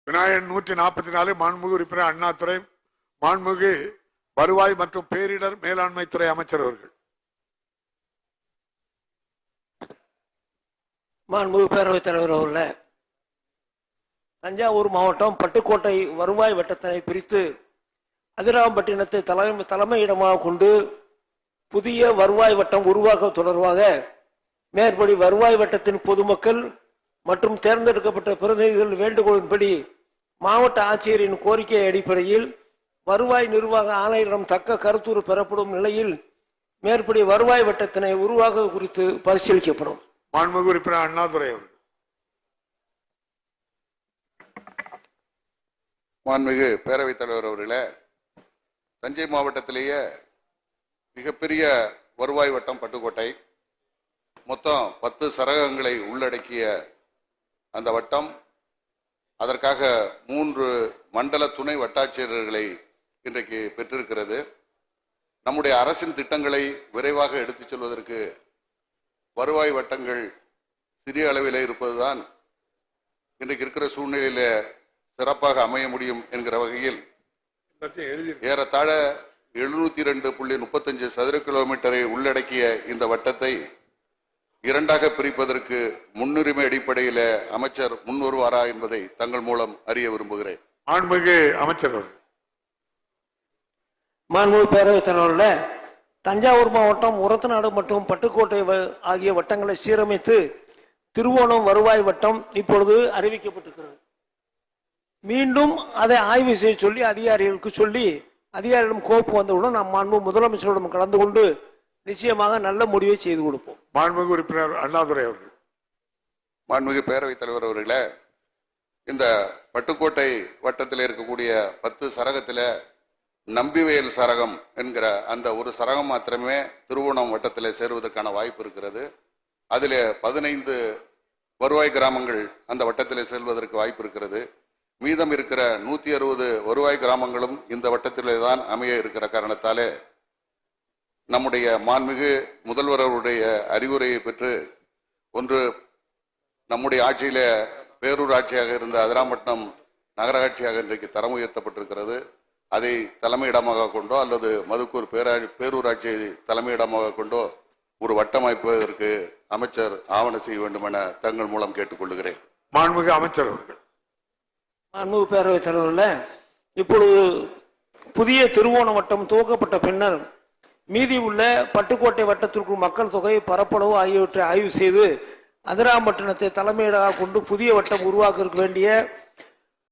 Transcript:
விநாயகன் 144 மாண்புமிகு உறுப்பினர் அண்ணாதுரை மாண்புமிகு வருவாய் மற்றும் பேரிடர் மேலாண்மை துறை அமைச்சர் அவர்கள். மாண்புமிகு பேரவைத் தலைவர் அவர்களே, தஞ்சாவூர் மாவட்டம் பட்டுக்கோட்டை வருவாய் வட்டத்தினை பிரித்து அதிராம்பட்டினத்தை தலைமையிடமாக கொண்டு புதிய வருவாய் வட்டம் உருவாக்க தொடர்பாக மேற்படி வருவாய் வட்டத்தின் பொதுமக்கள் மற்றும் தேர்ந்தெடுக்கப்பட்ட பிரதிநிதிகள் வேண்டுகோளின்படி மாவட்ட ஆட்சியரின் கோரிக்கை அடிப்படையில் வருவாய் நிர்வாக ஆணையரிடம் தக்க கருத்துரு பெறப்படும் நிலையில் மேற்படி வருவாய் வட்டத்தினை உருவாக்குவது குறித்து பரிசீலிக்கப்படும். மாண்புமிகு உறுப்பினர் அண்ணாதுரை அவர்கள். மாண்புமிகு பேரவைத் தலைவர் அவர்களே, தஞ்சை மாவட்டத்திலேயே மிகப்பெரிய வருவாய் வட்டம் பட்டுக்கோட்டை. மொத்தம் 10 சரகங்களை உள்ளடக்கிய அந்த வட்டம் அதற்காக 3 மண்டல துணை வட்டாட்சியர்களை இன்றைக்கு பெற்றிருக்கிறது. நம்முடைய அரசின் திட்டங்களை விரைவாக எடுத்துச் செல்வதற்கு வருவாய் வட்டங்கள் சிறிய அளவில் இருப்பதுதான் இன்றைக்கு இருக்கிற சூழ்நிலையில சிறப்பாக அமைய முடியும் என்கிற வகையில் ஏறத்தாழ 702.35 சதுர கிலோமீட்டரை உள்ளடக்கிய இந்த வட்டத்தை 2ஆக பிரிப்பதற்கு முன்னுரிமை அடிப்படையில் அமைச்சர் முன் வருவாரா என்பதை தங்கள் மூலம் அறிய விரும்புகிறேன். மாண்புமிகு அமைச்சர் அவர்கள். மாண்புமிகு பேரவைத் தலைவர்களே, தஞ்சாவூர் மாவட்டம் உரத்தநாடு மற்றும் பட்டுக்கோட்டை ஆகிய வட்டங்களை சீரமைத்து திருவோணம் வருவாய் வட்டம் இப்பொழுது அறிவிக்கப்பட்டிருக்கிறது. மீண்டும் அதை ஆய்வு செய்ய சொல்லி அதிகாரிகளுக்கு சொல்லி அதிகாரிகளிடம் கோப்பு வந்தவுடன் நாம் மாண்பு முதலமைச்சரிடம் கலந்து கொண்டு நிச்சயமாக நல்ல முடிவை செய்து கொடுப்போம். மாண்புமிகு உறுப்பினர் அண்ணாதுரை அவர்கள். மாண்புமிகு பேரவைத் தலைவர் அவர்களே, இந்த பட்டுக்கோட்டை வட்டத்தில் இருக்கக்கூடிய 10 சரகத்தில் நம்பிவேல் சரகம் என்கிற அந்த ஒரு சரகம் மாத்திரமே திருவோணம் வட்டத்தில் சேருவதற்கான வாய்ப்பு இருக்கிறது. அதில் 15 வருவாய் கிராமங்கள் அந்த வட்டத்தில் செல்வதற்கு வாய்ப்பு இருக்கிறது. மீதம் இருக்கிற 160 வருவாய் கிராமங்களும் இந்த வட்டத்திலே தான் அமைய இருக்கிற காரணத்தாலே நம்முடைய மாண்புமிகு முதல்வர் அவருடைய அறிவுரையை பெற்று ஒன்று நம்முடைய ஆட்சியில பேரூராட்சியாக இருந்த அதிராம்பட்டினம் நகராட்சியாக இன்றைக்கு தரம் உயர்த்தப்பட்டிருக்கிறது. அதை தலைமையிடமாக கொண்டோ அல்லது மதுக்கூர் பேரூராட்சியை தலைமையிடமாக கொண்டோ ஒரு வட்டம் அமைப்பதற்கு அமைச்சர் ஆவண செய்ய வேண்டும் என தங்கள் மூலம் கேட்டுக்கொள்கிறேன். மாண்புமிகு அமைச்சர் அவர்கள். மாண்புமிகு பேரவைத் தலைவர்களே, இப்பொழுது புதிய திருவோணம் வட்டம் துவக்கப்பட்ட பின்னர் மீதி உள்ள பட்டுக்கோட்டை வட்டத்திற்குள் மக்கள் தொகை பரப்பளவு ஆகியவற்றை ஆய்வு செய்து அதிராம்பட்டினத்தை தலைமையிடாக கொண்டு புதிய வட்டம் உருவாக்க வேண்டிய